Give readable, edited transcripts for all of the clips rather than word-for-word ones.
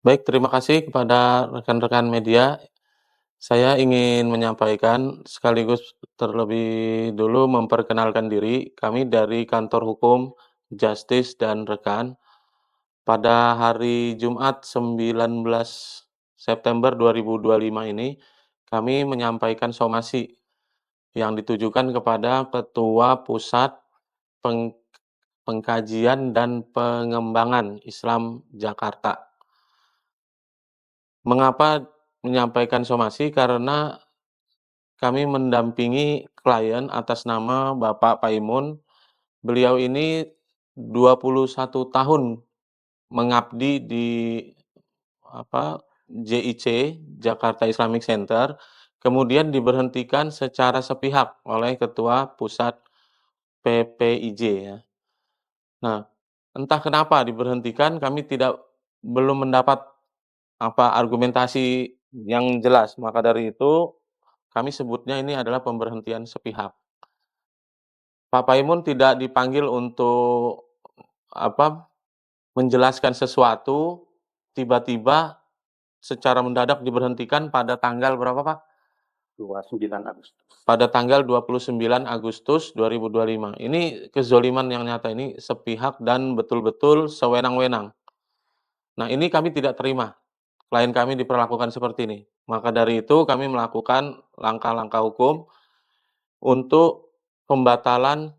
Baik, terima kasih kepada rekan-rekan media. Saya ingin menyampaikan sekaligus terlebih dulu memperkenalkan diri. Kami dari Kantor Hukum, Justice, dan Rekan. Pada hari Jumat 19 September 2025 ini, kami menyampaikan somasi yang ditujukan kepada Ketua Pusat Peng Pengkajian dan Pengembangan Islam Jakarta. Mengapa menyampaikan somasi? Karena kami mendampingi klien atas nama Bapak Paimun. Beliau ini 21 tahun mengabdi di JIC, Jakarta Islamic Center, kemudian diberhentikan secara sepihak oleh Ketua Pusat PPIJ ya. Nah, entah kenapa diberhentikan, kami belum mendapat argumentasi yang jelas. Maka dari itu, kami sebutnya ini adalah pemberhentian sepihak. Pak Paimun tidak dipanggil untuk apa, menjelaskan sesuatu, tiba-tiba secara mendadak diberhentikan pada tanggal berapa, Pak? 29 Agustus. Pada tanggal 29 Agustus 2025. Ini kezoliman yang nyata, ini sepihak dan betul-betul sewenang-wenang. Nah, ini kami tidak terima. Klien kami diperlakukan seperti ini. Maka dari itu kami melakukan langkah-langkah hukum untuk pembatalan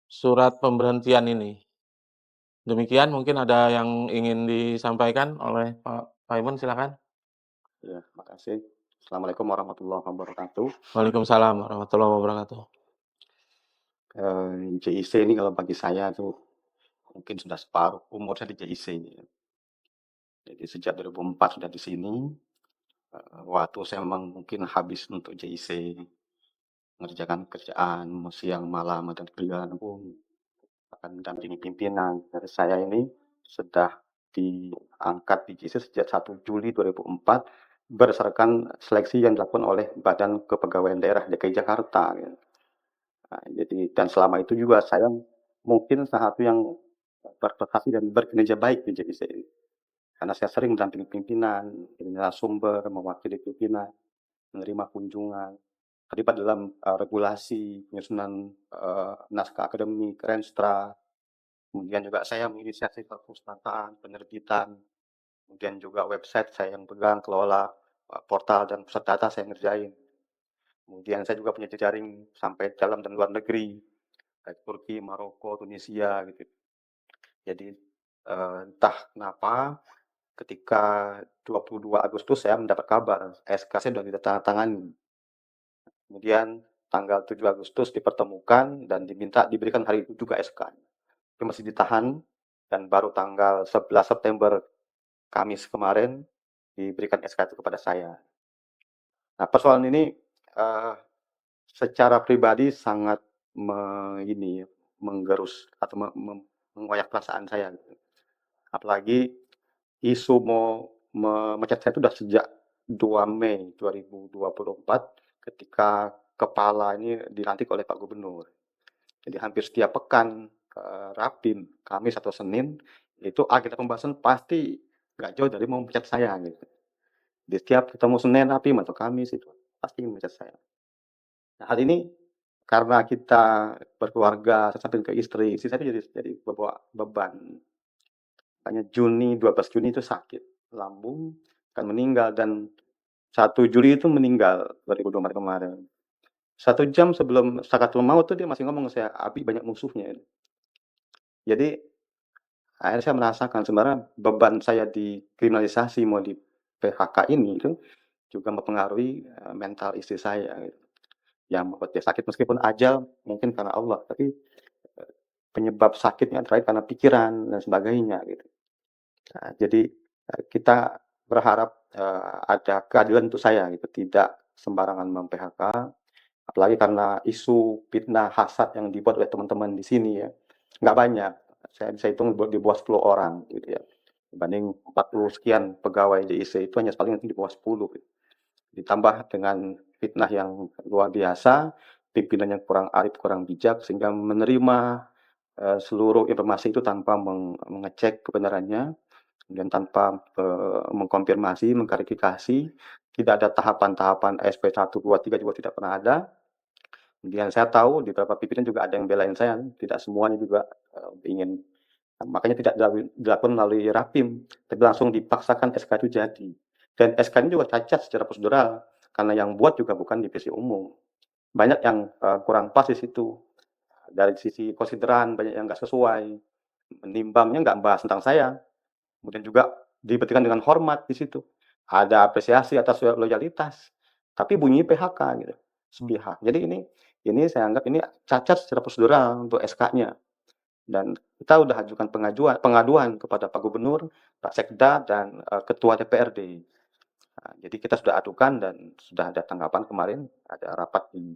surat pemberhentian ini. Demikian, mungkin ada yang ingin disampaikan oleh Pak Paimun, silakan. Ya, makasih. Assalamualaikum warahmatullahi wabarakatuh. Waalaikumsalam warahmatullahi wabarakatuh. JIC ini kalau bagi saya tuh mungkin sudah separuh umur saya di JIC ini. Jadi sejak 2004 sudah di sini. Waktu saya memang mungkin habis untuk JIC, mengerjakan kerjaan siang malam dan kerjaan pun akan mendampingi pimpinan. Dari saya ini sudah diangkat di JIC sejak 1 Juli 2004 berdasarkan seleksi yang dilakukan oleh Badan Kepegawaian Daerah DKI Jakarta. Ya. Nah, jadi dan selama itu juga saya mungkin salah satu yang berprestasi dan berkinerja baik di JIC ini. Karena saya sering mendampingi pimpinan, jadi narasumber, mewakili pimpinan, menerima kunjungan, terlibat dalam regulasi, penyusunan naskah akademik, Renstra, kemudian juga saya menginisiasi perpustakaan, penerbitan, kemudian juga website saya yang pegang, kelola portal dan pusat data saya ngerjain. Kemudian saya juga punya jejaring sampai dalam dan luar negeri, kayak Turki, Maroko, Tunisia gitu. Jadi entah kenapa ketika 22 Agustus saya mendapat kabar SK saya sudah ditandatangani. Kemudian tanggal 7 Agustus dipertemukan dan diberikan hari itu juga SK. Tapi masih ditahan dan baru tanggal 11 September Kamis kemarin diberikan SK itu kepada saya. Nah, persoalan ini secara pribadi sangat menggerus atau mengoyak perasaan saya. Apalagi isu mau memecat saya itu sudah sejak 2 Mei 2024 ketika kepala ini dilantik oleh Pak Gubernur. Jadi hampir setiap pekan Rapim, Kamis atau Senin itu agenda pembahasan pasti nggak jauh dari mau memecat saya gitu. Di setiap ketemu Senin, Rapim atau Kamis itu pasti memecat saya. Nah, hal ini karena kita berkeluarga, saya sampaikan ke istri saya itu jadi beban. Makanya 12 Juni itu sakit lambung, akan meninggal dan 1 Juli itu meninggal 2024 kemarin. 1 jam sebelum sakaratul maut tuh dia masih ngomong saya, "Abi banyak musuhnya." Jadi akhirnya saya merasakan sebenarnya beban saya di kriminalisasi mau di PHK ini itu juga mempengaruhi mental istri saya gitu. Yang membuat dia sakit meskipun ajal mungkin karena Allah, tapi penyebab sakitnya terakhir karena pikiran dan sebagainya gitu. Nah, jadi kita berharap ada keadilan untuk saya gitu, tidak sembarangan mem-PHK, apalagi karena isu fitnah hasad yang dibuat oleh teman-teman di sini ya, nggak banyak. Saya bisa hitung di bawah 10 orang gitu ya. Dibanding 40 sekian pegawai JIC itu hanya paling nanti di bawah 10 gitu. Ditambah dengan fitnah yang luar biasa, pimpinan yang kurang arif, kurang bijak sehingga menerima seluruh informasi itu tanpa mengecek kebenarannya. kemudian tanpa, mengkonfirmasi, mengklarifikasi, tidak ada tahapan-tahapan SP 1, 2, 3 juga tidak pernah ada. Kemudian saya tahu di beberapa pimpinan juga ada yang belain saya, tidak semuanya juga, ingin makanya tidak dilakukan melalui rapim, tapi langsung dipaksakan SK itu jadi. Dan SK ini juga cacat secara prosedural, karena yang buat juga bukan divisi umum. Banyak yang, kurang pas di situ. Dari sisi konsideran banyak yang nggak sesuai, menimbangnya nggak membahas tentang saya, kemudian juga diberhentikan dengan hormat di situ. Ada apresiasi atas loyalitas, tapi bunyi PHK gitu, sepihak. Jadi ini saya anggap ini cacat secara prosedural untuk SK-nya. Dan kita udah ajukan pengaduan kepada Pak Gubernur, Pak Sekda, dan, Ketua DPRD. Nah, jadi kita sudah adukan dan sudah ada tanggapan kemarin, ada rapat di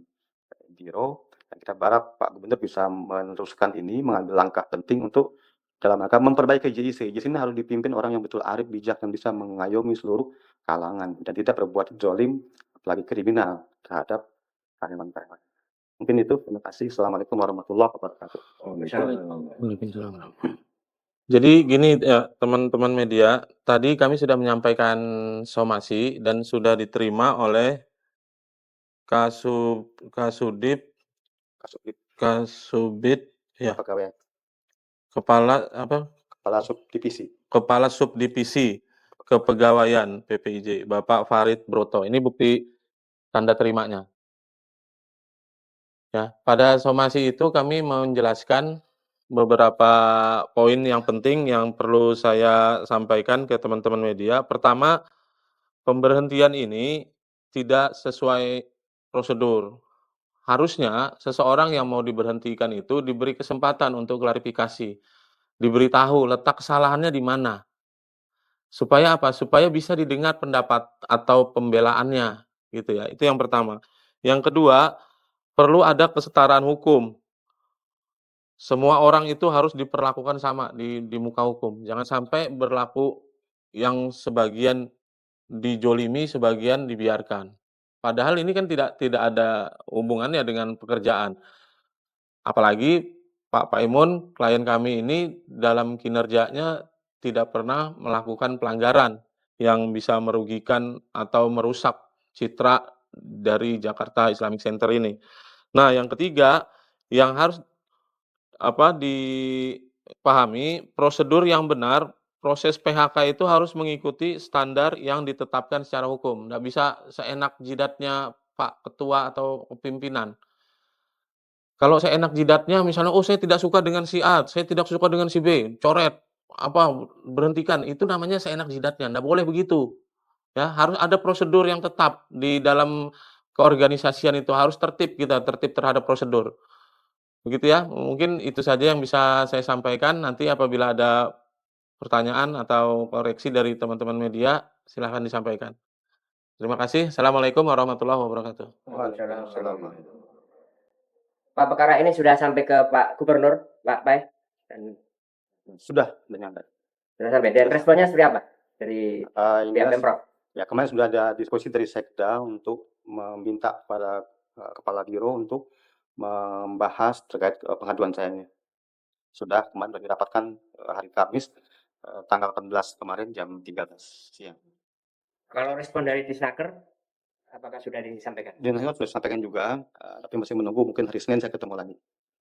biro, dan kita berharap Pak Gubernur bisa meneruskan ini, mengambil langkah penting untuk dalam rangka memperbaiki JIC. JIC ini harus dipimpin orang yang betul arif, bijak, yang bisa mengayomi seluruh kalangan, dan tidak berbuat zalim, apalagi kriminal terhadap karyawan-karyawan. Mungkin itu, terima kasih. Assalamualaikum warahmatullahi wabarakatuh. Waalaikumsalam. Jadi gini ya, teman-teman media, tadi kami sudah menyampaikan somasi dan sudah diterima oleh Kasubdit Kasubdit ya, Kepegawaian, kepala apa? Kepala Subdivisi. Kepala Subdivisi Kepegawaian PPIJ, Bapak Farid Broto. Ini bukti tanda terimanya. Ya, pada somasi itu kami menjelaskan beberapa poin yang penting yang perlu saya sampaikan ke teman-teman media. Pertama, pemberhentian ini tidak sesuai prosedur. Harusnya seseorang yang mau diberhentikan itu diberi kesempatan untuk klarifikasi, diberitahu letak kesalahannya di mana. Supaya apa? Supaya bisa didengar pendapat atau pembelaannya, gitu ya. Itu yang pertama. Yang kedua, perlu ada kesetaraan hukum. Semua orang itu harus diperlakukan sama di muka hukum. Jangan sampai berlaku yang sebagian dijolimi, sebagian dibiarkan. Padahal ini kan tidak ada hubungannya dengan pekerjaan. Apalagi Pak Paimun, klien kami ini dalam kinerjanya tidak pernah melakukan pelanggaran yang bisa merugikan atau merusak citra dari Jakarta Islamic Center ini. Nah, yang ketiga yang harus dipahami, prosedur yang benar, proses PHK itu harus mengikuti standar yang ditetapkan secara hukum. Nggak bisa seenak jidatnya Pak Ketua atau pimpinan. Kalau seenak jidatnya misalnya, "Oh, saya tidak suka dengan si A, saya tidak suka dengan si B," coret, berhentikan, itu namanya seenak jidatnya, nggak boleh begitu. Ya, harus ada prosedur yang tetap di dalam keorganisasian itu, harus tertib kita, tertib terhadap prosedur. Begitu ya, mungkin itu saja yang bisa saya sampaikan, nanti apabila ada pertanyaan atau koreksi dari teman-teman media, silahkan disampaikan. Terima kasih. Assalamualaikum warahmatullahi wabarakatuh. Waalaikumsalam. Pak, perkara ini sudah sampai ke Pak Gubernur, Pak Pai, dan Sudah nyampe. sudah sampai. Dan responnya seperti apa dari Yang pihak jelas, Pemprov? ya kemarin sudah ada diskusi dari Sekda untuk meminta kepada Kepala Biro untuk membahas terkait pengaduan saya ini. Sudah kemarin sudah dirapatkan hari Kamis tanggal 18 kemarin jam 13 siang. Kalau respon dari Disnaker, apakah sudah disampaikan? Dan saya sudah sampaikan juga, tapi masih menunggu mungkin hari Senin saya ketemu lagi.